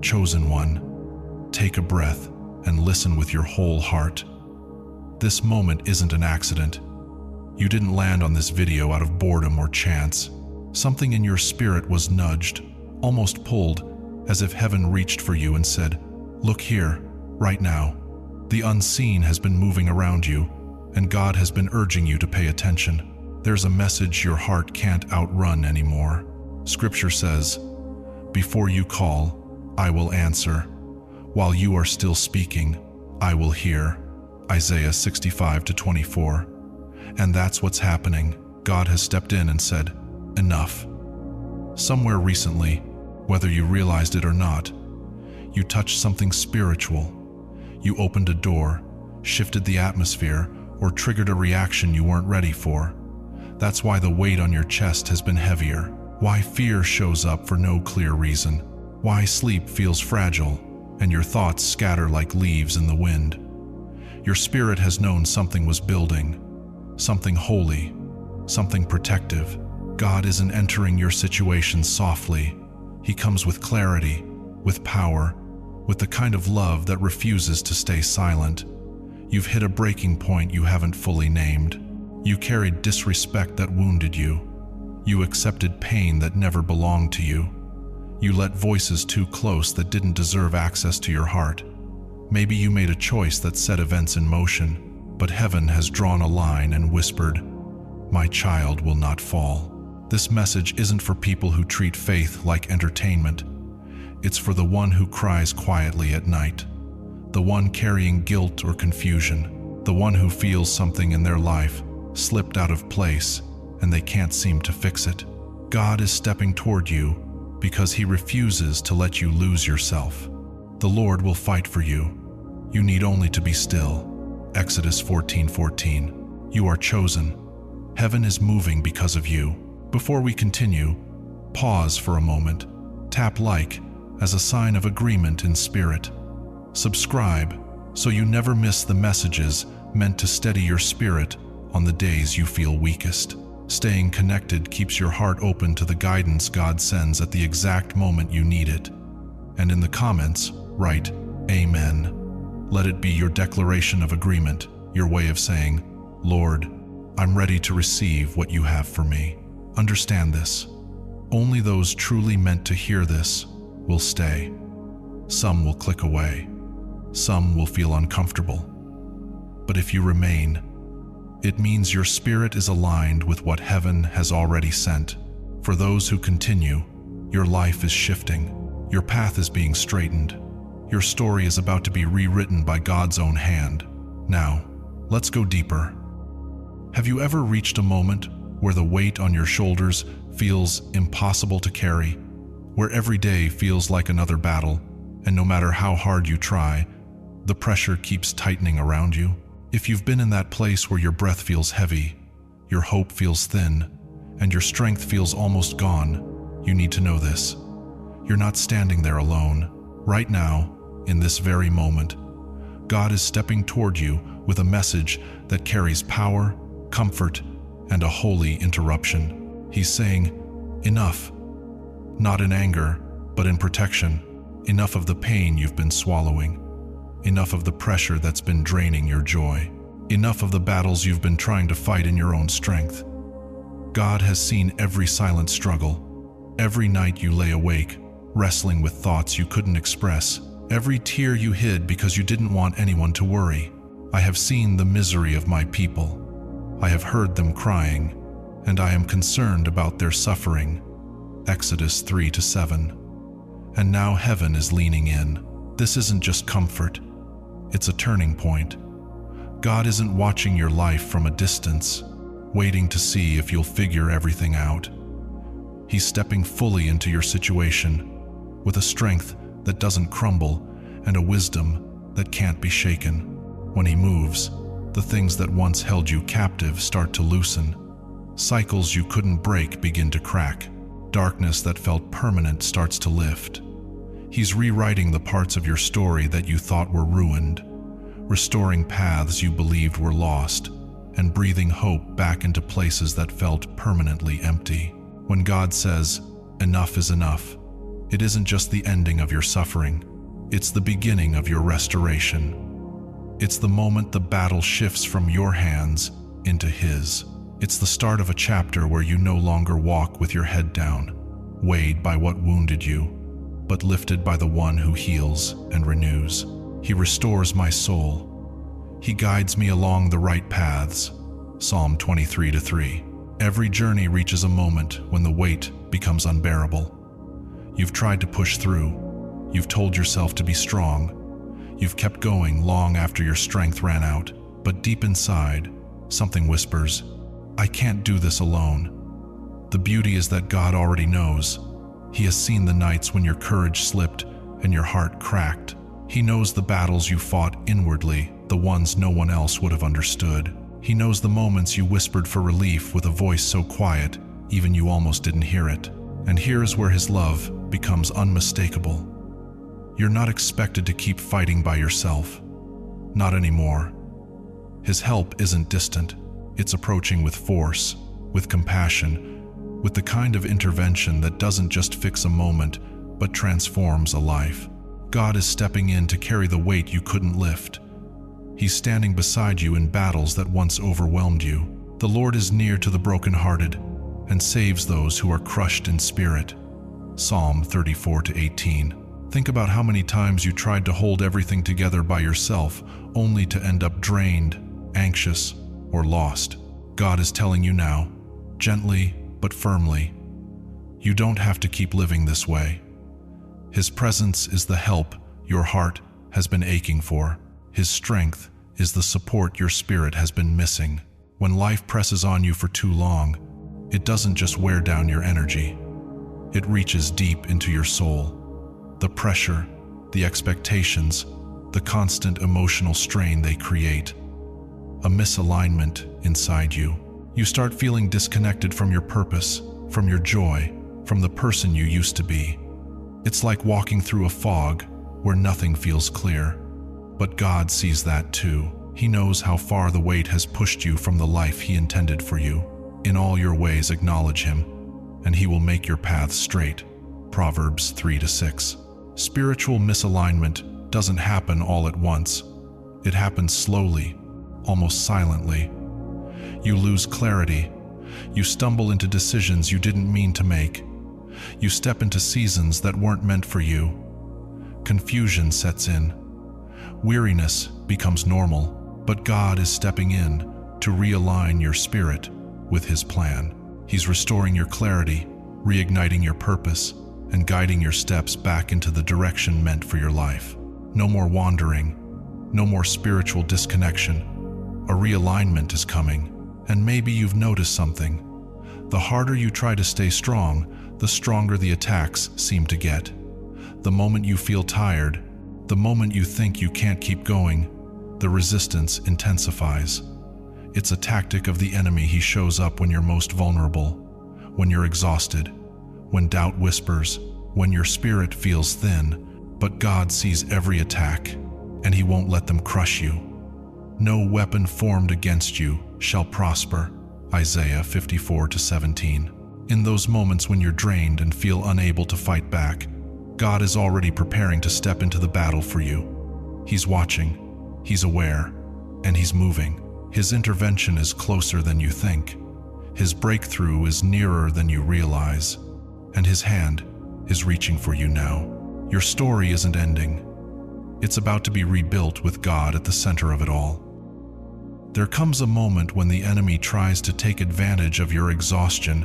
Chosen one, take a breath and listen with your whole heart. This moment isn't an accident. You didn't land on this video out of boredom or chance. Something in your spirit was nudged, almost pulled, as if heaven reached for you and said, "Look here, right now." The unseen has been moving around you, and God has been urging you to pay attention. There's a message your heart can't outrun anymore. Scripture says, "Before you call, I will answer. While you are still speaking, I will hear." Isaiah 65:24. And that's what's happening. God has stepped in and said, "Enough." Somewhere recently, whether you realized it or not, you touched something spiritual. You opened a door, shifted the atmosphere, or triggered a reaction you weren't ready for. That's why the weight on your chest has been heavier. Why fear shows up for no clear reason. Why sleep feels fragile, and your thoughts scatter like leaves in the wind. Your spirit has known something was building, something holy, something protective. God isn't entering your situation softly. He comes with clarity, with power, with the kind of love that refuses to stay silent. You've hit a breaking point you haven't fully named. You carried disrespect that wounded you. You accepted pain that never belonged to you. You let voices too close that didn't deserve access to your heart. Maybe you made a choice that set events in motion, but heaven has drawn a line and whispered, "My child will not fall." This message isn't for people who treat faith like entertainment. It's for the one who cries quietly at night, the one carrying guilt or confusion, the one who feels something in their life slipped out of place and they can't seem to fix it. God is stepping toward you because He refuses to let you lose yourself. The Lord will fight for you. You need only to be still. Exodus 14:14. You are chosen. Heaven is moving because of you. Before we continue, pause for a moment. Tap like as a sign of agreement in spirit. Subscribe so you never miss the messages meant to steady your spirit on the days you feel weakest. Staying connected keeps your heart open to the guidance God sends at the exact moment you need it. And in the comments, write, "Amen." Let it be your declaration of agreement, your way of saying, "Lord, I'm ready to receive what you have for me." Understand this. Only those truly meant to hear this will stay. Some will click away. Some will feel uncomfortable. But if you remain, it means your spirit is aligned with what heaven has already sent. For those who continue, your life is shifting. Your path is being straightened. Your story is about to be rewritten by God's own hand. Now, let's go deeper. Have you ever reached a moment where the weight on your shoulders feels impossible to carry? Where every day feels like another battle, and no matter how hard you try, the pressure keeps tightening around you? If you've been in that place where your breath feels heavy, your hope feels thin, and your strength feels almost gone, you need to know this. You're not standing there alone. Right now, in this very moment, God is stepping toward you with a message that carries power, comfort, and a holy interruption. He's saying, "Enough." Not in anger, but in protection. Enough of the pain you've been swallowing. Enough of the pressure that's been draining your joy. Enough of the battles you've been trying to fight in your own strength. God has seen every silent struggle, every night you lay awake, wrestling with thoughts you couldn't express, every tear you hid because you didn't want anyone to worry. I have seen the misery of my people. I have heard them crying, and I am concerned about their suffering. Exodus 3-7. And now heaven is leaning in. This isn't just comfort. It's a turning point. God isn't watching your life from a distance, waiting to see if you'll figure everything out. He's stepping fully into your situation, with a strength that doesn't crumble and a wisdom that can't be shaken. When He moves, the things that once held you captive start to loosen. Cycles you couldn't break begin to crack. Darkness that felt permanent starts to lift. He's rewriting the parts of your story that you thought were ruined, restoring paths you believed were lost, and breathing hope back into places that felt permanently empty. When God says, "Enough is enough," It isn't just the ending of your suffering, it's the beginning of your restoration. It's the moment the battle shifts from your hands into His. It's the start of a chapter where you no longer walk with your head down, weighed by what wounded you, but lifted by the one who heals and renews. He restores my soul. He guides me along the right paths. Psalm 23:3. Every journey reaches a moment when the weight becomes unbearable. You've tried to push through. You've told yourself to be strong. You've kept going long after your strength ran out. But deep inside, something whispers, I can't do this alone. The beauty is that God already knows. He has seen the nights when your courage slipped and your heart cracked. He knows the battles you fought inwardly, the ones no one else would have understood. He knows the moments you whispered for relief with a voice so quiet, even you almost didn't hear it. And here's where His love becomes unmistakable. You're not expected to keep fighting by yourself. Not anymore. His help isn't distant. It's approaching with force, with compassion, with the kind of intervention that doesn't just fix a moment, but transforms a life. God is stepping in to carry the weight you couldn't lift. He's standing beside you in battles that once overwhelmed you. The Lord is near to the brokenhearted and saves those who are crushed in spirit. Psalm 34:18. Think about how many times you tried to hold everything together by yourself, only to end up drained, anxious, or lost. God is telling you now, gently but firmly, you don't have to keep living this way. His presence is the help your heart has been aching for. His strength is the support your spirit has been missing. When life presses on you for too long, it doesn't just wear down your energy. It reaches deep into your soul. The pressure, the expectations, the constant emotional strain they create. A misalignment inside you. You start feeling disconnected from your purpose, from your joy, from the person you used to be. It's like walking through a fog where nothing feels clear. But God sees that too. He knows how far the weight has pushed you from the life He intended for you. In all your ways acknowledge Him, and He will make your paths straight. Proverbs 3-6. Spiritual misalignment doesn't happen all at once. It happens slowly, almost silently. You lose clarity. You stumble into decisions you didn't mean to make. You step into seasons that weren't meant for you. Confusion sets in. Weariness becomes normal, but God is stepping in to realign your spirit with His plan. He's restoring your clarity, reigniting your purpose, and guiding your steps back into the direction meant for your life. No more wandering, no more spiritual disconnection. A realignment is coming, and maybe you've noticed something. The harder you try to stay strong, the stronger the attacks seem to get. The moment you feel tired, the moment you think you can't keep going, the resistance intensifies. It's a tactic of the enemy. He shows up when you're most vulnerable, when you're exhausted, when doubt whispers, when your spirit feels thin. But God sees every attack, and He won't let them crush you. No weapon formed against you shall prosper. Isaiah 54:17. In those moments when you're drained and feel unable to fight back, God is already preparing to step into the battle for you. He's watching, He's aware, and He's moving. His intervention is closer than you think. His breakthrough is nearer than you realize, and His hand is reaching for you now. Your story isn't ending. It's about to be rebuilt with God at the center of it all. There comes a moment when the enemy tries to take advantage of your exhaustion,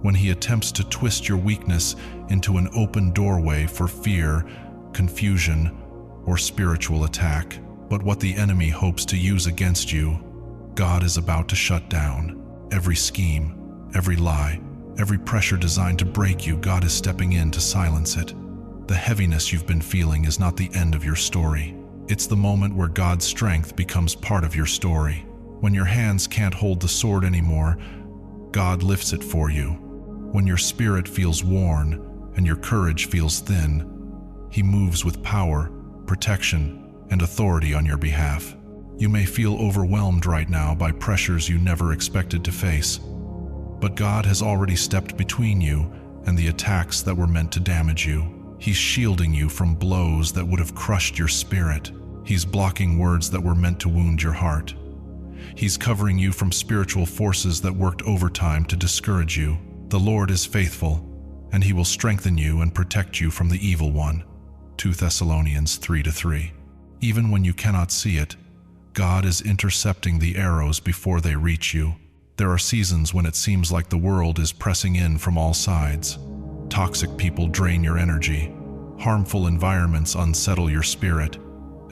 when he attempts to twist your weakness into an open doorway for fear, confusion, or spiritual attack. But what the enemy hopes to use against you, God is about to shut down. Every scheme, every lie, every pressure designed to break you, God is stepping in to silence it. The heaviness you've been feeling is not the end of your story. It's the moment where God's strength becomes part of your story. When your hands can't hold the sword anymore, God lifts it for you. When your spirit feels worn and your courage feels thin, He moves with power, protection, and authority on your behalf. You may feel overwhelmed right now by pressures you never expected to face, but God has already stepped between you and the attacks that were meant to damage you. He's shielding you from blows that would have crushed your spirit. He's blocking words that were meant to wound your heart. He's covering you from spiritual forces that worked overtime to discourage you. The Lord is faithful, and He will strengthen you and protect you from the evil one. 2 Thessalonians 3:3. Even when you cannot see it, God is intercepting the arrows before they reach you. There are seasons when it seems like the world is pressing in from all sides. Toxic people drain your energy. Harmful environments unsettle your spirit.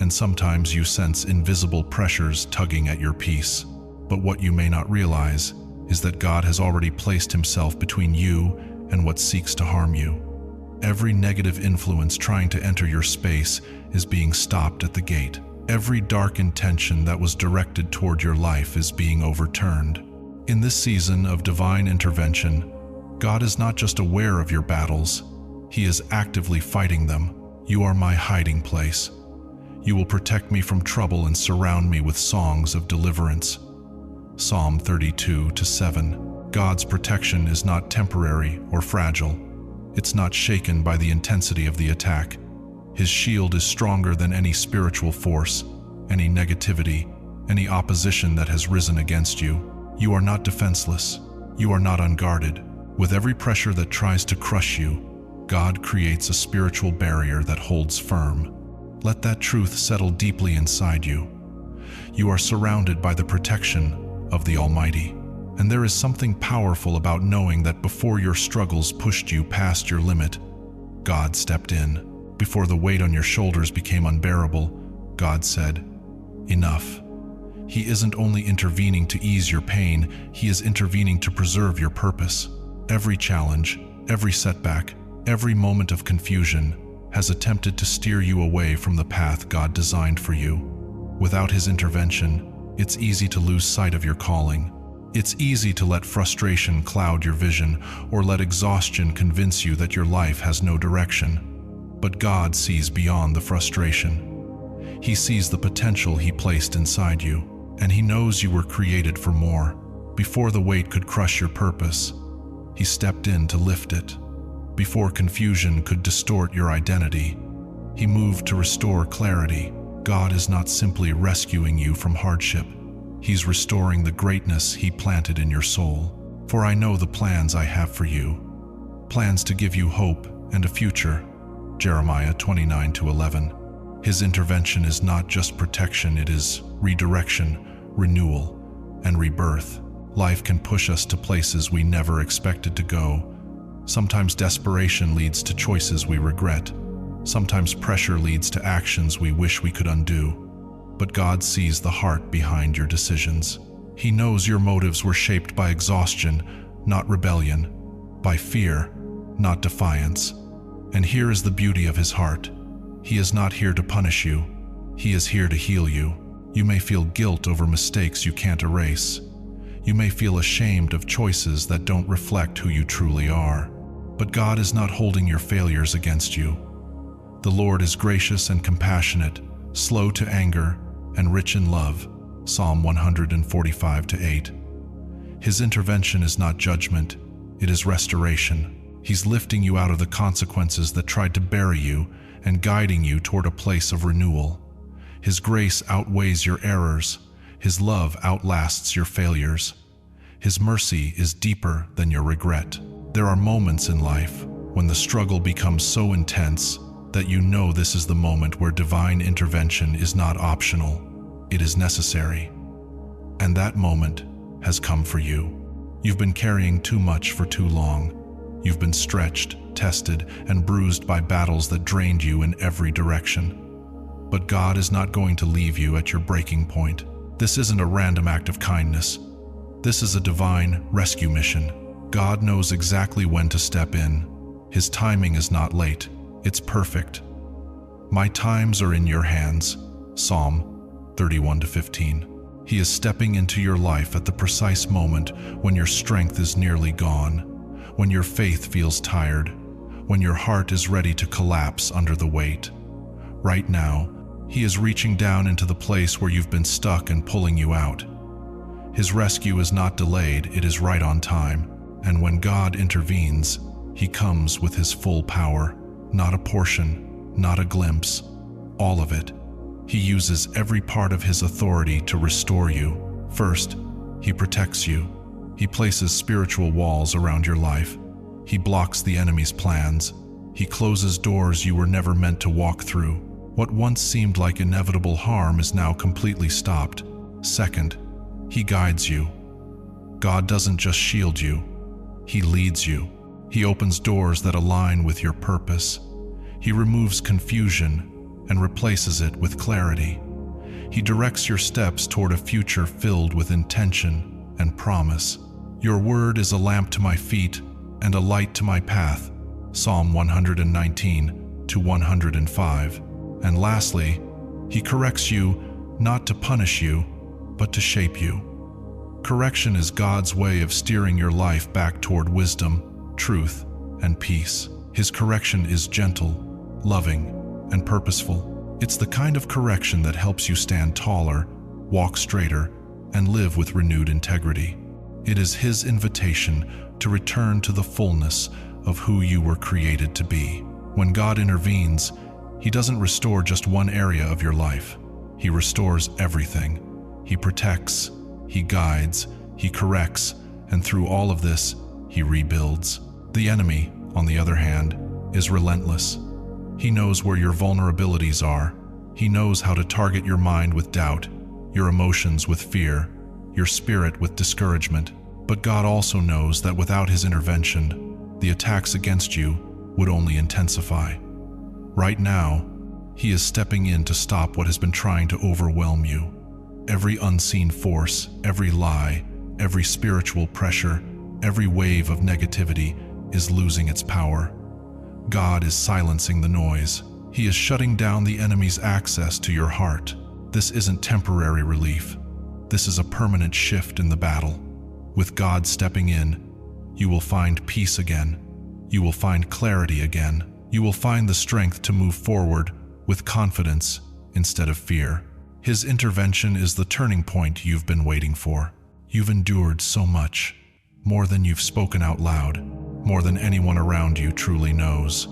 And sometimes you sense invisible pressures tugging at your peace. But what you may not realize is that God has already placed Himself between you and what seeks to harm you. Every negative influence trying to enter your space is being stopped at the gate. Every dark intention that was directed toward your life is being overturned. In this season of divine intervention, God is not just aware of your battles, He is actively fighting them. You are my hiding place. You will protect me from trouble and surround me with songs of deliverance. Psalm 32:7. God's protection is not temporary or fragile. It's not shaken by the intensity of the attack. His shield is stronger than any spiritual force, any negativity, any opposition that has risen against you. You are not defenseless. You are not unguarded. With every pressure that tries to crush you, God creates a spiritual barrier that holds firm. Let that truth settle deeply inside you. You are surrounded by the protection of the Almighty. And there is something powerful about knowing that before your struggles pushed you past your limit, God stepped in. Before the weight on your shoulders became unbearable, God said, "Enough." He isn't only intervening to ease your pain, He is intervening to preserve your purpose. Every challenge, every setback, every moment of confusion has attempted to steer you away from the path God designed for you. Without His intervention, it's easy to lose sight of your calling. It's easy to let frustration cloud your vision or let exhaustion convince you that your life has no direction. But God sees beyond the frustration. He sees the potential He placed inside you, and He knows you were created for more. Before the weight could crush your purpose, He stepped in to lift it. Before confusion could distort your identity, He moved to restore clarity. God is not simply rescuing you from hardship. He's restoring the greatness He planted in your soul. For I know the plans I have for you, plans to give you hope and a future. Jeremiah 29:11. His intervention is not just protection, it is redirection, renewal, and rebirth. Life can push us to places we never expected to go. Sometimes desperation leads to choices we regret. Sometimes pressure leads to actions we wish we could undo. But God sees the heart behind your decisions. He knows your motives were shaped by exhaustion, not rebellion, by fear, not defiance. And here is the beauty of His heart. He is not here to punish you. He is here to heal you. You may feel guilt over mistakes you can't erase. You may feel ashamed of choices that don't reflect who you truly are. But God is not holding your failures against you. The Lord is gracious and compassionate, slow to anger, and rich in love. Psalm 145:8. His intervention is not judgment, it is restoration. He's lifting you out of the consequences that tried to bury you and guiding you toward a place of renewal. His grace outweighs your errors. His love outlasts your failures. His mercy is deeper than your regret. There are moments in life when the struggle becomes so intense that you know this is the moment where divine intervention is not optional, it is necessary. And that moment has come for you. You've been carrying too much for too long. You've been stretched, tested, and bruised by battles that drained you in every direction. But God is not going to leave you at your breaking point. This isn't a random act of kindness. This is a divine rescue mission. God knows exactly when to step in. His timing is not late, it's perfect. My times are in your hands. Psalm 31:15. He is stepping into your life at the precise moment when your strength is nearly gone, when your faith feels tired, when your heart is ready to collapse under the weight. Right now, He is reaching down into the place where you've been stuck and pulling you out. His rescue is not delayed, it is right on time. And when God intervenes, He comes with his full power, not a portion, not a glimpse, all of it. He uses every part of his authority to restore you. First, he protects you. He places spiritual walls around your life. He blocks the enemy's plans. He closes doors you were never meant to walk through. What once seemed like inevitable harm is now completely stopped. Second, he guides you. God doesn't just shield you, he leads you. He opens doors that align with your purpose. He removes confusion and replaces it with clarity. He directs your steps toward a future filled with intention and promise. Your word is a lamp to my feet and a light to my path. Psalm 119 to 105. And lastly, he corrects you not to punish you, but to shape you. Correction is God's way of steering your life back toward wisdom, truth, and peace. His correction is gentle, loving, and purposeful. It's the kind of correction that helps you stand taller, walk straighter, and live with renewed integrity. It is his invitation to return to the fullness of who you were created to be. When God intervenes, he doesn't restore just one area of your life. He restores everything. He protects, he guides, he corrects, and through all of this, he rebuilds. The enemy, on the other hand, is relentless. He knows where your vulnerabilities are. He knows how to target your mind with doubt, your emotions with fear, your spirit with discouragement. But God also knows that without his intervention, the attacks against you would only intensify. Right now, he is stepping in to stop what has been trying to overwhelm you. Every unseen force, every lie, every spiritual pressure, every wave of negativity is losing its power. God is silencing the noise. He is shutting down the enemy's access to your heart. This isn't temporary relief. This is a permanent shift in the battle. With God stepping in, you will find peace again. You will find clarity again. You will find the strength to move forward with confidence instead of fear. His intervention is the turning point you've been waiting for. You've endured so much, more than you've spoken out loud, more than anyone around you truly knows.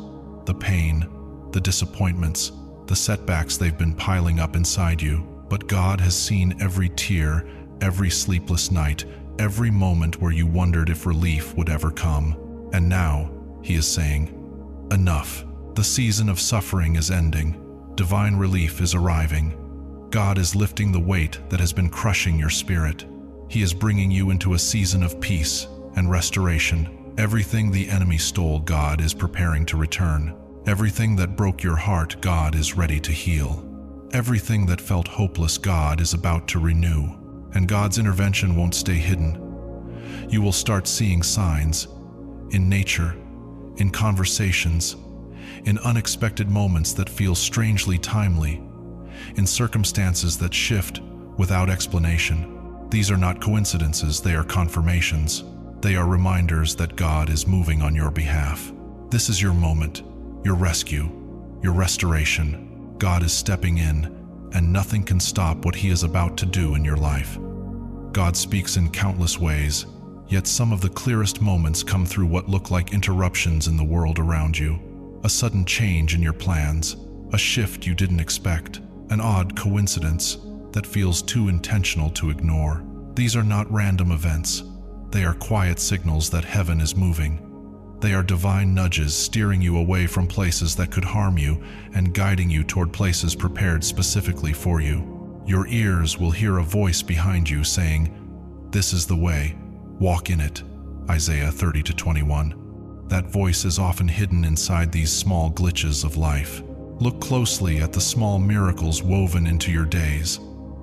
The pain, the disappointments, the setbacks, they've been piling up inside you. But God has seen every tear, every sleepless night, every moment where you wondered if relief would ever come. And now, he is saying, enough. The season of suffering is ending. Divine relief is arriving. God is lifting the weight that has been crushing your spirit. He is bringing you into a season of peace and restoration. Everything the enemy stole, God is preparing to return. Everything that broke your heart, God is ready to heal. Everything that felt hopeless, God is about to renew. And God's intervention won't stay hidden. You will start seeing signs in nature, in conversations, in unexpected moments that feel strangely timely, in circumstances that shift without explanation. These are not coincidences, they are confirmations. They are reminders that God is moving on your behalf. This is your moment, your rescue, your restoration. God is stepping in, and nothing can stop what he is about to do in your life. God speaks in countless ways, yet some of the clearest moments come through what look like interruptions in the world around you. A sudden change in your plans, a shift you didn't expect, an odd coincidence that feels too intentional to ignore. These are not random events. They are quiet signals that heaven is moving. They are divine nudges steering you away from places that could harm you and guiding you toward places prepared specifically for you. Your ears will hear a voice behind you saying, "This is the way, walk in it." Isaiah 30-21. That voice is often hidden inside these small glitches of life. Look closely at the small miracles woven into your days,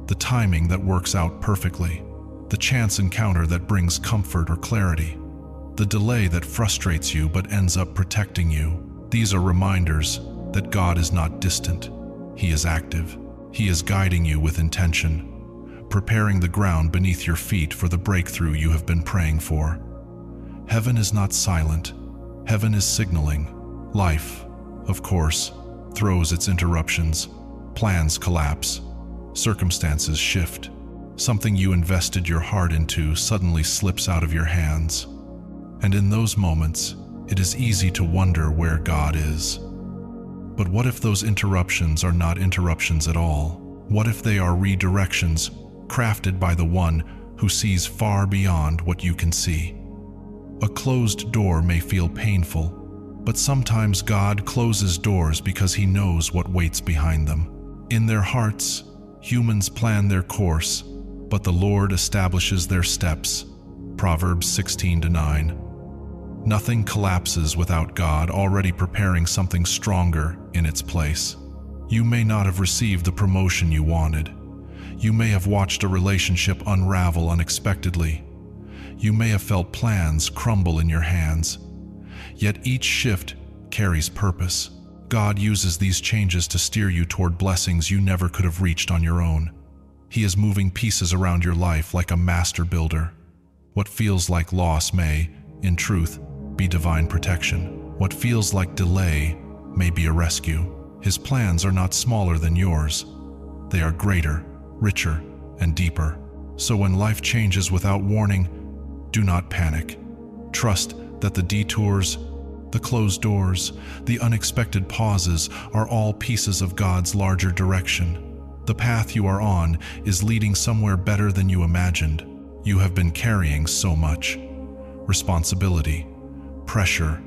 the timing that works out perfectly, the chance encounter that brings comfort or clarity, the delay that frustrates you but ends up protecting you. These are reminders that God is not distant. He is active. He is guiding you with intention, preparing the ground beneath your feet for the breakthrough you have been praying for. Heaven is not silent. Heaven is signaling. Life, of course, throws its interruptions. Plans collapse. Circumstances shift. Something you invested your heart into suddenly slips out of your hands. And in those moments, It is easy to wonder where God is. But what if those interruptions are not interruptions at all? What if they are redirections crafted by the one who sees far beyond what you can see? A closed door may feel painful, but sometimes God closes doors because He knows what waits behind them. In their hearts, humans plan their course, but the Lord establishes their steps. Proverbs 16:9. Nothing collapses without God already preparing something stronger in its place. You may not have received the promotion you wanted. You may have watched a relationship unravel unexpectedly. You may have felt plans crumble in your hands. Yet each shift carries purpose. God uses these changes to steer you toward blessings you never could have reached on your own. He is moving pieces around your life like a master builder. What feels like loss may, in truth, be divine protection. What feels like delay may be a rescue. His plans are not smaller than yours. They are greater, richer, and deeper. So when life changes without warning, do not panic. Trust that the detours, the closed doors, the unexpected pauses are all pieces of God's larger direction. The path you are on is leading somewhere better than you imagined. You have been carrying so much responsibility, pressure,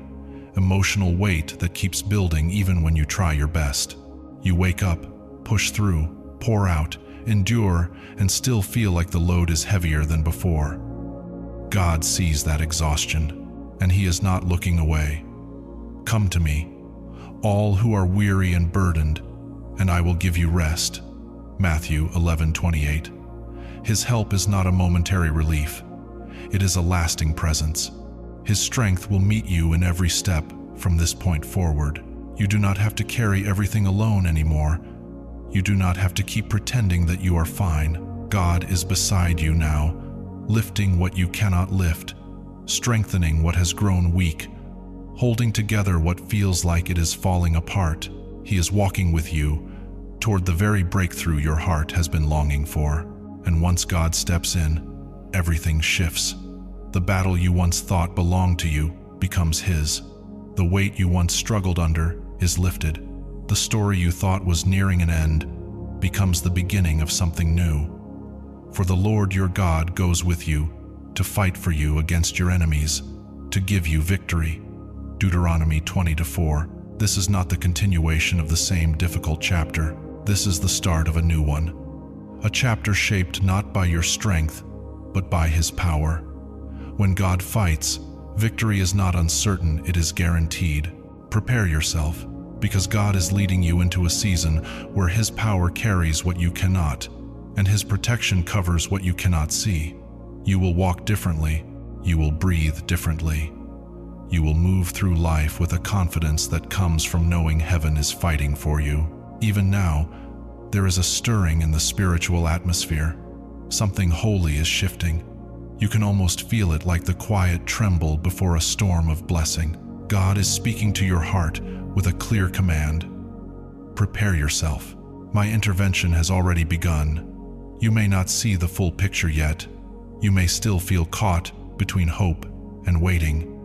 emotional weight that keeps building even when you try your best. You wake up, push through, pour out, endure, and still feel like the load is heavier than before. God sees that exhaustion, and He is not looking away. Come to me, all who are weary and burdened, and I will give you rest. Matthew 11:28. His help is not a momentary relief. It is a lasting presence. His strength will meet you in every step from this point forward. You do not have to carry everything alone anymore. You do not have to keep pretending that you are fine. God is beside you now, lifting what you cannot lift, strengthening what has grown weak, holding together what feels like it is falling apart. He is walking with you toward the very breakthrough your heart has been longing for. And once God steps in, everything shifts. The battle you once thought belonged to you becomes His. The weight you once struggled under is lifted. The story you thought was nearing an end becomes the beginning of something new. For the Lord your God goes with you to fight for you against your enemies, to give you victory. Deuteronomy 20:4. This is not the continuation of the same difficult chapter. This is the start of a new one. A chapter shaped not by your strength, but by His power. When God fights, victory is not uncertain, it is guaranteed. Prepare yourself, because God is leading you into a season where His power carries what you cannot, and His protection covers what you cannot see. You will walk differently. You will breathe differently. You will move through life with a confidence that comes from knowing heaven is fighting for you. Even now, there is a stirring in the spiritual atmosphere. Something holy is shifting. You can almost feel it, like the quiet tremble before a storm of blessing. God is speaking to your heart with a clear command. Prepare yourself. My intervention has already begun. You may not see the full picture yet. You may still feel caught between hope and waiting.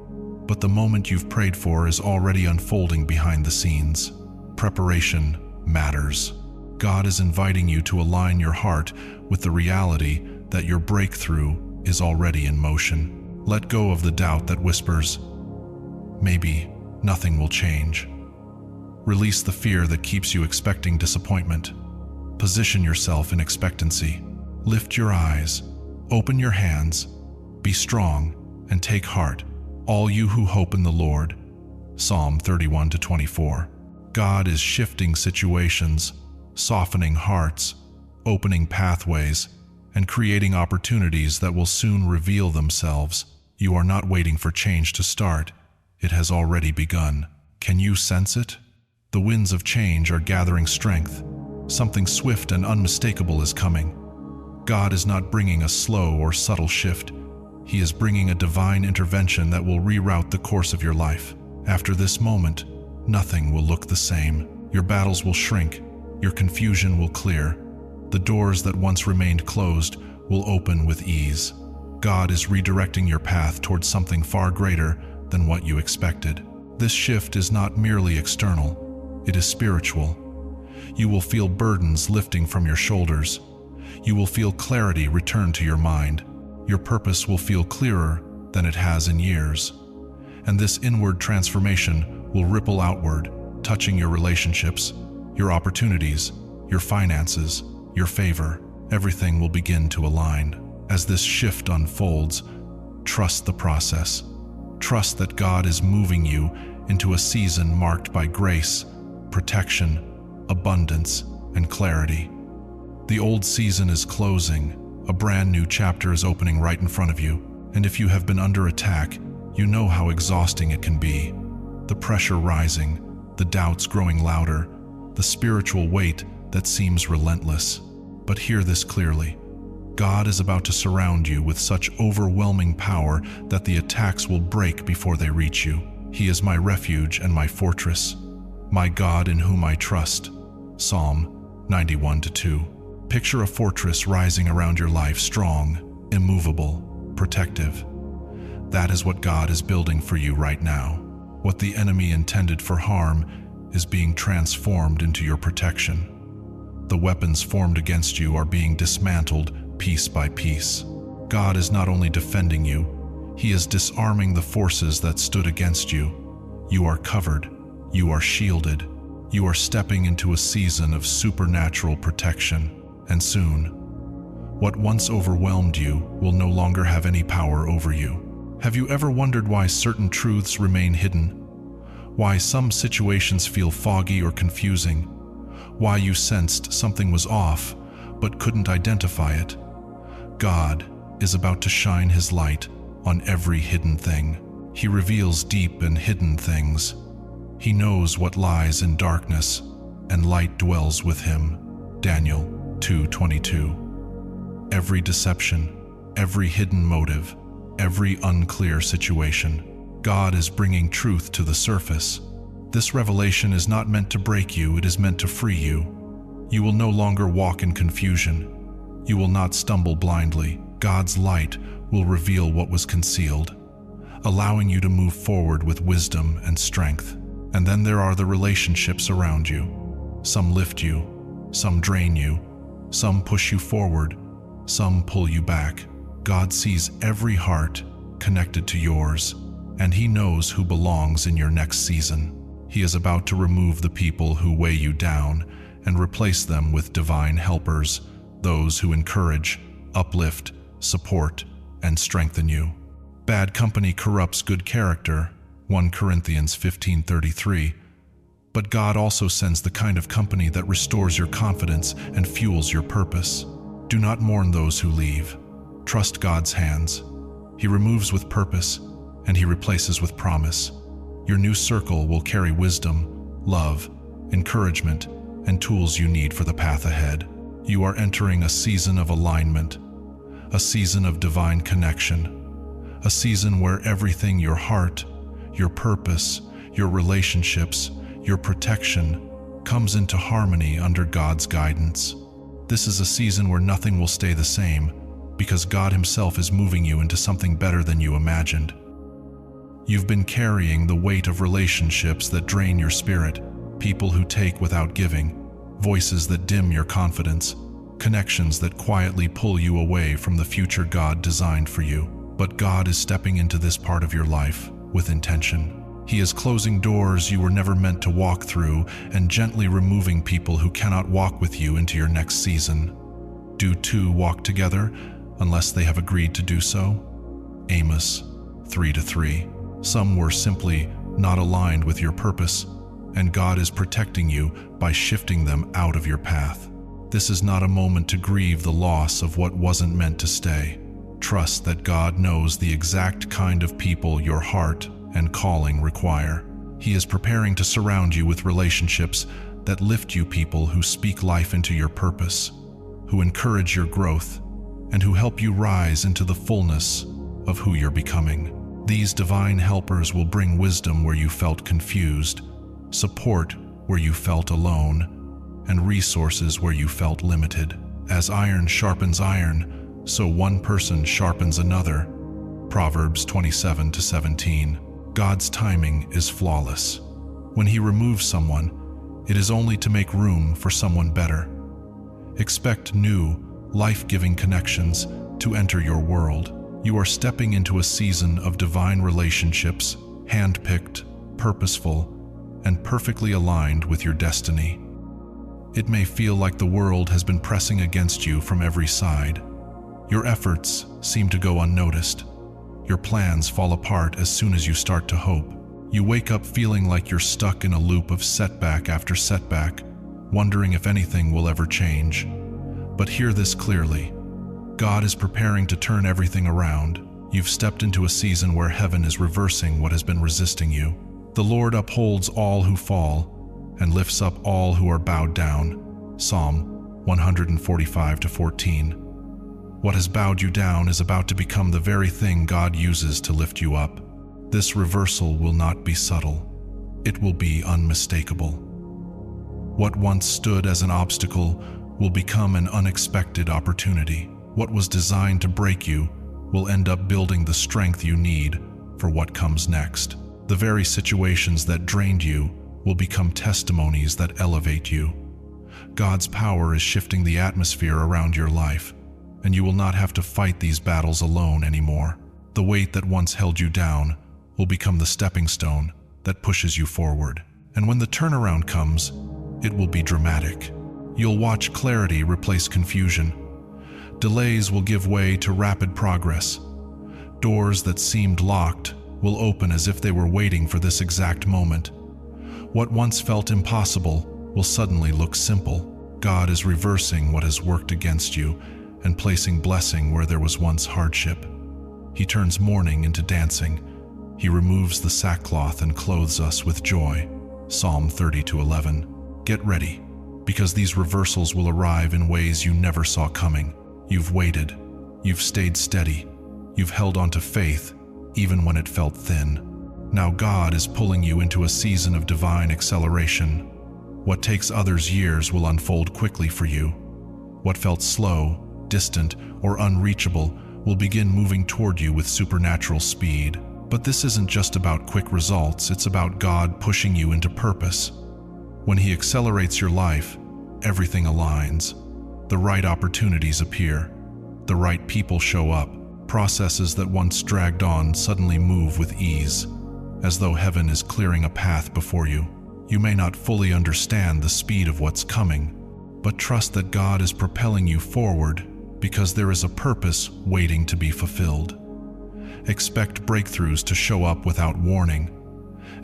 But the moment you've prayed for is already unfolding behind the scenes. Preparation matters. God is inviting you to align your heart with the reality that your breakthrough is already in motion. Let go of the doubt that whispers, maybe nothing will change. Release the fear that keeps you expecting disappointment. Position yourself in expectancy. Lift your eyes, open your hands, be strong, and take heart, all you who hope in the Lord. Psalm 31-24. God is shifting situations, softening hearts, opening pathways, and creating opportunities that will soon reveal themselves. You are not waiting for change to start. It has already begun. Can you sense it? The winds of change are gathering strength. Something swift and unmistakable is coming. God is not bringing a slow or subtle shift. He is bringing a divine intervention that will reroute the course of your life. After this moment, nothing will look the same. Your battles will shrink. Your confusion will clear. The doors that once remained closed will open with ease. God is redirecting your path towards something far greater than what you expected. This shift is not merely external, it is spiritual. You will feel burdens lifting from your shoulders. You will feel clarity return to your mind. Your purpose will feel clearer than it has in years. And this inward transformation will ripple outward, touching your relationships, your opportunities, your finances, your favor. Everything will begin to align. As this shift unfolds, trust the process. Trust that God is moving you into a season marked by grace, protection, abundance, and clarity. The old season is closing. A brand new chapter is opening right in front of you. And if you have been under attack, you know how exhausting it can be. The pressure rising, the doubts growing louder, the spiritual weight that seems relentless. But hear this clearly. God is about to surround you with such overwhelming power that the attacks will break before they reach you. He is my refuge and my fortress, my God in whom I trust. Psalm 91:2. Picture a fortress rising around your life, strong, immovable, protective. That is what God is building for you right now. What the enemy intended for harm is being transformed into your protection. The weapons formed against you are being dismantled piece by piece. God is not only defending you, He is disarming the forces that stood against you. You are covered. You are shielded. You are stepping into a season of supernatural protection. And soon, what once overwhelmed you will no longer have any power over you. Have you ever wondered why certain truths remain hidden? Why some situations feel foggy or confusing? Why you sensed something was off, but couldn't identify it? God is about to shine His light on every hidden thing. He reveals deep and hidden things. He knows what lies in darkness, and light dwells with Him. Daniel 2:22. Every deception, every hidden motive, every unclear situation, God is bringing truth to the surface. This revelation is not meant to break you, it is meant to free you. You will no longer walk in confusion. You will not stumble blindly. God's light will reveal what was concealed, allowing you to move forward with wisdom and strength. And then there are the relationships around you. Some lift you, some drain you, some push you forward, some pull you back. God sees every heart connected to yours, and He knows who belongs in your next season. He is about to remove the people who weigh you down and replace them with divine helpers, those who encourage, uplift, support, and strengthen you. Bad company corrupts good character, 1 Corinthians 15:33. But God also sends the kind of company that restores your confidence and fuels your purpose. Do not mourn those who leave. Trust God's hands. He removes with purpose, and He replaces with promise. Your new circle will carry wisdom, love, encouragement, and tools you need for the path ahead. You are entering a season of alignment, a season of divine connection, a season where everything, your heart, your purpose, your relationships, your protection, comes into harmony under God's guidance. This is a season where nothing will stay the same, because God Himself is moving you into something better than you imagined. You've been carrying the weight of relationships that drain your spirit, people who take without giving, voices that dim your confidence, connections that quietly pull you away from the future God designed for you. But God is stepping into this part of your life with intention. He is closing doors you were never meant to walk through and gently removing people who cannot walk with you into your next season. Do two walk together unless they have agreed to do so? Amos 3:3. Some were simply not aligned with your purpose, and God is protecting you by shifting them out of your path. This is not a moment to grieve the loss of what wasn't meant to stay. Trust that God knows the exact kind of people your heart and calling require. He is preparing to surround you with relationships that lift you, people who speak life into your purpose, who encourage your growth, and who help you rise into the fullness of who you're becoming. These divine helpers will bring wisdom where you felt confused, support where you felt alone, and resources where you felt limited. As iron sharpens iron, so one person sharpens another. Proverbs 27:17. God's timing is flawless. When He removes someone, it is only to make room for someone better. Expect new, life-giving connections to enter your world. You are stepping into a season of divine relationships, hand-picked, purposeful, and perfectly aligned with your destiny. It may feel like the world has been pressing against you from every side. Your efforts seem to go unnoticed. Your plans fall apart as soon as you start to hope. You wake up feeling like you're stuck in a loop of setback after setback, wondering if anything will ever change. But hear this clearly. God is preparing to turn everything around. You've stepped into a season where heaven is reversing what has been resisting you. The Lord upholds all who fall and lifts up all who are bowed down. Psalm 145-14. What has bowed you down is about to become the very thing God uses to lift you up. This reversal will not be subtle. It will be unmistakable. What once stood as an obstacle will become an unexpected opportunity. What was designed to break you will end up building the strength you need for what comes next. The very situations that drained you will become testimonies that elevate you. God's power is shifting the atmosphere around your life, and you will not have to fight these battles alone anymore. The weight that once held you down will become the stepping stone that pushes you forward. And when the turnaround comes, it will be dramatic. You'll watch clarity replace confusion. Delays will give way to rapid progress. Doors that seemed locked will open as if they were waiting for this exact moment. What once felt impossible will suddenly look simple. God is reversing what has worked against you and placing blessing where there was once hardship. He turns mourning into dancing. He removes the sackcloth and clothes us with joy. Psalm 30-11. Get ready, because these reversals will arrive in ways you never saw coming. You've waited. You've stayed steady. You've held on to faith, even when it felt thin. Now God is pulling you into a season of divine acceleration. What takes others years will unfold quickly for you. What felt slow, distant, or unreachable will begin moving toward you with supernatural speed. But this isn't just about quick results, it's about God pushing you into purpose. When He accelerates your life, everything aligns. The right opportunities appear. The right people show up. Processes that once dragged on suddenly move with ease, as though heaven is clearing a path before you. You may not fully understand the speed of what's coming, but trust that God is propelling you forward because there is a purpose waiting to be fulfilled. Expect breakthroughs to show up without warning.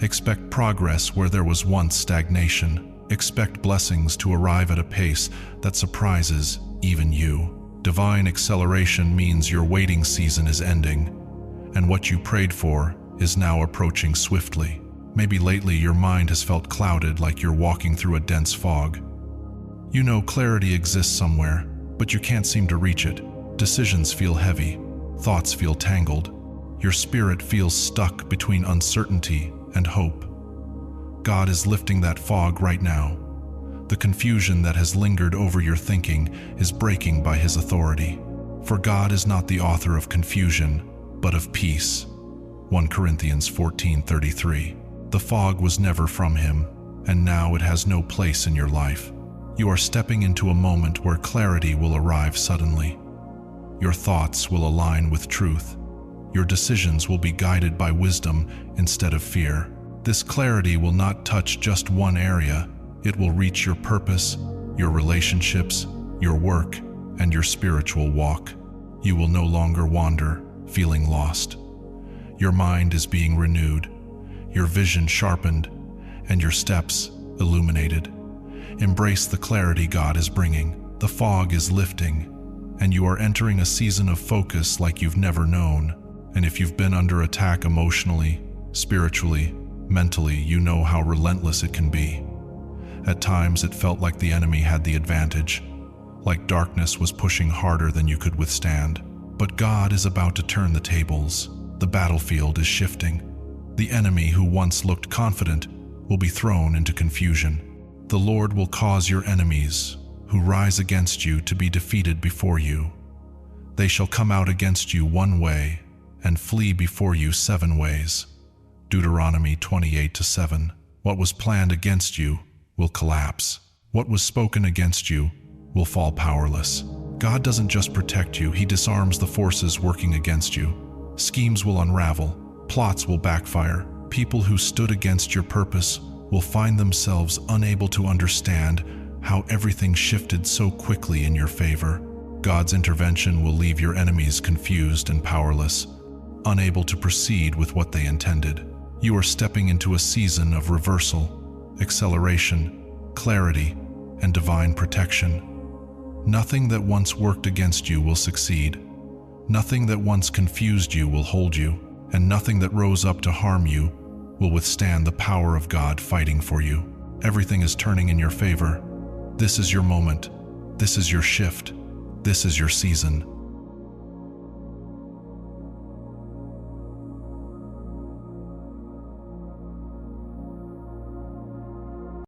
Expect progress where there was once stagnation. Expect blessings to arrive at a pace that surprises even you. Divine acceleration means your waiting season is ending, and what you prayed for is now approaching swiftly. Maybe lately your mind has felt clouded, like you're walking through a dense fog. You know clarity exists somewhere, but you can't seem to reach it. Decisions feel heavy. Thoughts feel tangled. Your spirit feels stuck between uncertainty and hope. God is lifting that fog right now. The confusion that has lingered over your thinking is breaking by His authority. For God is not the author of confusion, but of peace. 1 Corinthians 14:33. The fog was never from Him, and now it has no place in your life. You are stepping into a moment where clarity will arrive suddenly. Your thoughts will align with truth. Your decisions will be guided by wisdom instead of fear. This clarity will not touch just one area. It will reach your purpose, your relationships, your work, and your spiritual walk. You will no longer wander, feeling lost. Your mind is being renewed, your vision sharpened, and your steps illuminated. Embrace the clarity God is bringing. The fog is lifting, and you are entering a season of focus like you've never known. And if you've been under attack emotionally, spiritually, mentally, you know how relentless it can be. At times it felt like the enemy had the advantage, like darkness was pushing harder than you could withstand. But God is about to turn the tables. The battlefield is shifting. The enemy who once looked confident will be thrown into confusion. The Lord will cause your enemies who rise against you to be defeated before you. They shall come out against you one way and flee before you 7 ways. Deuteronomy 28:7. What was planned against you will collapse. What was spoken against you will fall powerless. God doesn't just protect you, He disarms the forces working against you. Schemes will unravel, plots will backfire. People who stood against your purpose will find themselves unable to understand how everything shifted so quickly in your favor. God's intervention will leave your enemies confused and powerless, unable to proceed with what they intended. You are stepping into a season of reversal, acceleration, clarity, and divine protection. Nothing that once worked against you will succeed. Nothing that once confused you will hold you, and nothing that rose up to harm you will withstand the power of God fighting for you. Everything is turning in your favor. This is your moment. This is your shift. This is your season.